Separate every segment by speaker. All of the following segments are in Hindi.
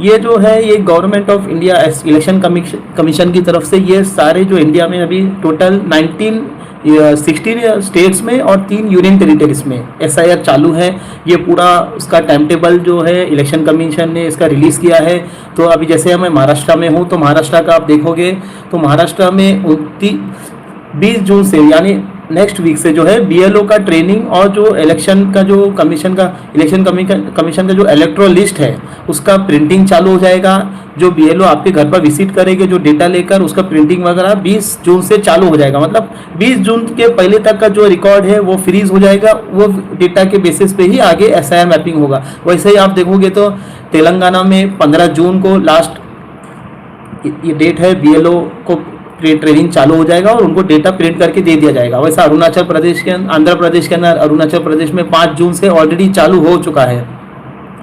Speaker 1: ये जो है ये government of India election commission की तरफ से ये सारे जो इंडिया में अभी टोटल 16 स्टेट्स में और 3 यूनियन टेरिटरीज में एसआईआर चालू है। ये पूरा उसका टाइम टेबल जो है इलेक्शन कमीशन ने इसका रिलीज़ किया है। तो अभी जैसे मैं महाराष्ट्र में हूँ, तो महाराष्ट्र का आप देखोगे तो महाराष्ट्र में 20 जून से यानी नेक्स्ट वीक से जो है बीएलओ का ट्रेनिंग और जो इलेक्शन का जो इलेक्शन कमीशन का जो इलेक्ट्रोल लिस्ट है उसका प्रिंटिंग चालू हो जाएगा। जो बीएलओ आपके घर पर विजिट करेंगे जो डेटा लेकर उसका प्रिंटिंग वगैरह 20 जून से चालू हो जाएगा। मतलब 20 जून के पहले तक का जो रिकॉर्ड है वो फ्रीज हो जाएगा, वो डेटा के बेसिस पे ही आगे एसआईआर मैपिंग होगा। वैसे ही आप देखोगे तो तेलंगाना में 15 जून को लास्ट ये डेट है, बीएलओ को ट्रेनिंग चालू हो जाएगा और उनको डेटा प्रिंट करके दे दिया जाएगा। वैसा अरुणाचल प्रदेश के आंध्र प्रदेश के अंदर अरुणाचल प्रदेश में 5 जून से ऑलरेडी चालू हो चुका है।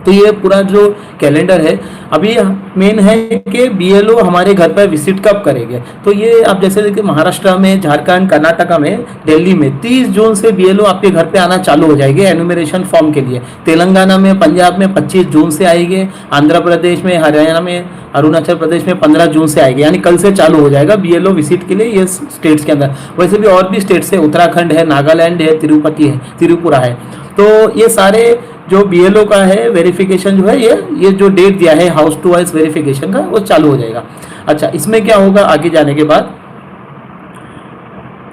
Speaker 1: तो ये पूरा जो कैलेंडर है अभी मेन है कि बीएलओ हमारे घर पर विजिट कब करेंगे। तो ये आप जैसे देखिए महाराष्ट्र में, झारखंड, कर्नाटका में, दिल्ली में 30 जून से बीएलओ आपके घर पे आना चालू हो जाएंगे एनुमरेशन फॉर्म के लिए। तेलंगाना में, पंजाब में 25 जून से आएंगे, आंध्र प्रदेश में, हरियाणा में, अरुणाचल प्रदेश में 15 जून से आएंगे, यानी कल से चालू हो जाएगा बीएलओ विजिट के लिए ये स्टेट्स के अंदर। वैसे भी और भी स्टेट्स है, उत्तराखंड है, नागालैंड है, त्रिपुरा है। तो ये सारे जो बीएलओ का है वेरिफिकेशन जो है ये जो डेट दिया है हाउस टू हाउस वेरिफिकेशन का वो चालू हो जाएगा। अच्छा, इसमें क्या होगा आगे जाने के बाद,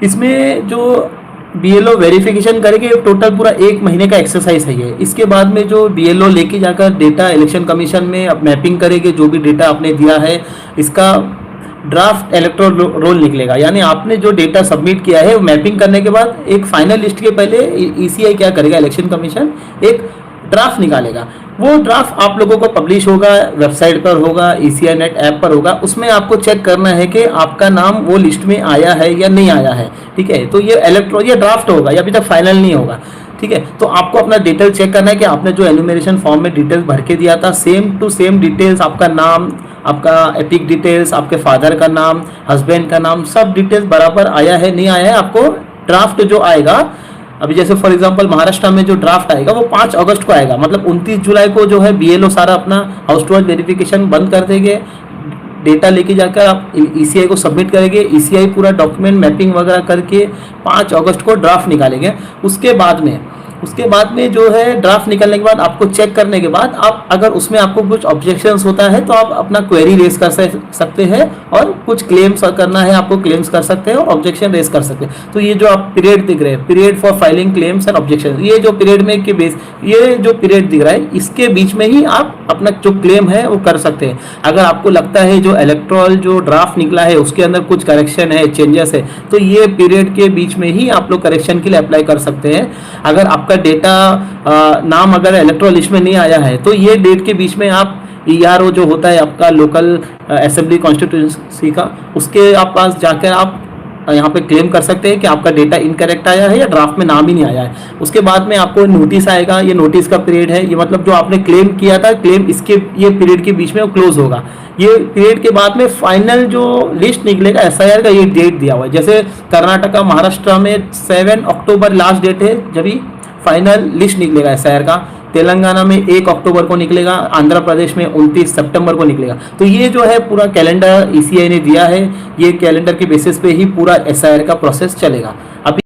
Speaker 1: इसमें जो बीएलओ वेरिफिकेशन करेंगे टोटल पूरा 1 महीने का एक्सरसाइज है ये। इसके बाद में जो बीएलओ लेके जाकर डेटा इलेक्शन कमीशन में अब मैपिंग करेंगे, जो भी डेटा आपने दिया है इसका ड्राफ्ट इलेक्टोरल रोल निकलेगा। यानी आपने जो डेटा सबमिट किया है वो मैपिंग करने के बाद एक फाइनल लिस्ट के पहले ईसीआई क्या करेगा, इलेक्शन कमीशन एक ड्राफ्ट निकालेगा। वो ड्राफ्ट आप लोगों को पब्लिश होगा, वेबसाइट पर होगा, ईसीआई नेट ऐप पर होगा। उसमें आपको चेक करना है कि आपका नाम वो लिस्ट में आया है या नहीं आया है। ठीक है, तो ये ड्राफ्ट होगा, ये अभी तक फाइनल नहीं होगा। ठीक है, तो आपको अपना डिटेल चेक करना है कि आपने जो एनुमरेशन फॉर्म में डिटेल्स भर के दिया था सेम टू सेम डिटेल्स, आपका नाम, आपका एपिक डिटेल्स, आपके फादर का नाम, हस्बैंड का नाम, सब डिटेल्स बराबर आया है नहीं आया है। आपको ड्राफ्ट जो आएगा अभी जैसे फॉर एग्जांपल महाराष्ट्र में जो ड्राफ्ट आएगा वो 5 अगस्त को आएगा। मतलब 29 जुलाई को जो है बीएलओ सारा अपना हाउस टू हाउस वेरिफिकेशन बंद कर देंगे, डेटा लेके जाकर आप ईसीआई को सबमिट करेंगे, ईसीआई पूरा डॉक्यूमेंट मैपिंग वगैरह करके 5 अगस्त को ड्राफ्ट निकालेंगे। उसके बाद में जो है ड्राफ्ट निकलने के बाद आपको चेक करने के बाद आप अगर उसमें आपको कुछ ऑब्जेक्शंस होता है तो आप अपना क्वेरी रेज कर सकते हैं, और कुछ क्लेम्स करना है आपको क्लेम्स कर सकते हैं और ऑब्जेक्शन रेज कर सकते हैं। तो ये जो आप पीरियड दिख रहे हैं, period for filing claims and objection, ये जो पीरियड में के बेस ये जो पीरियड दिख रहा है इसके बीच में ही आप अपना जो क्लेम है वो कर सकते हैं। अगर आपको लगता है जो इलेक्टोरल जो ड्राफ्ट निकला है उसके अंदर कुछ करेक्शन है, चेंजेस है, तो ये पीरियड के बीच में ही आप लोग करेक्शन के लिए अप्लाई कर सकते हैं। अगर आपका डेटा नाम अगर इलेक्टोरल लिस्ट में नहीं आया है तो ये डेट के बीच में आप ईआरओ जो होता है आपका लोकल असेंबली कॉन्स्टिट्यूंसी का, उसके आप पास जाकर आप यहाँ पे क्लेम कर सकते हैं कि आपका डेटा इनकरेक्ट आया है या ड्राफ्ट में नाम ही नहीं आया है। उसके बाद में आपको नोटिस आएगा, ये नोटिस का पीरियड है, ये मतलब जो आपने क्लेम किया था क्लेम इसके ये पीरियड के बीच में वो क्लोज होगा। ये पीरियड के बाद में फाइनल जो लिस्ट निकलेगा एसआईआर का, ये डेट दिया हुआ है। जैसे कर्नाटका, महाराष्ट्र में 7 अक्टूबर लास्ट डेट है जब फाइनल लिस्ट निकलेगा एसआईआर का, तेलंगाना में 1 अक्टूबर को निकलेगा, आंध्र प्रदेश में 29 सितंबर को निकलेगा। तो ये जो है पूरा कैलेंडर ईसीआई ने दिया है, ये कैलेंडर के बेसिस पे ही पूरा एसआईआर का प्रोसेस चलेगा। अभी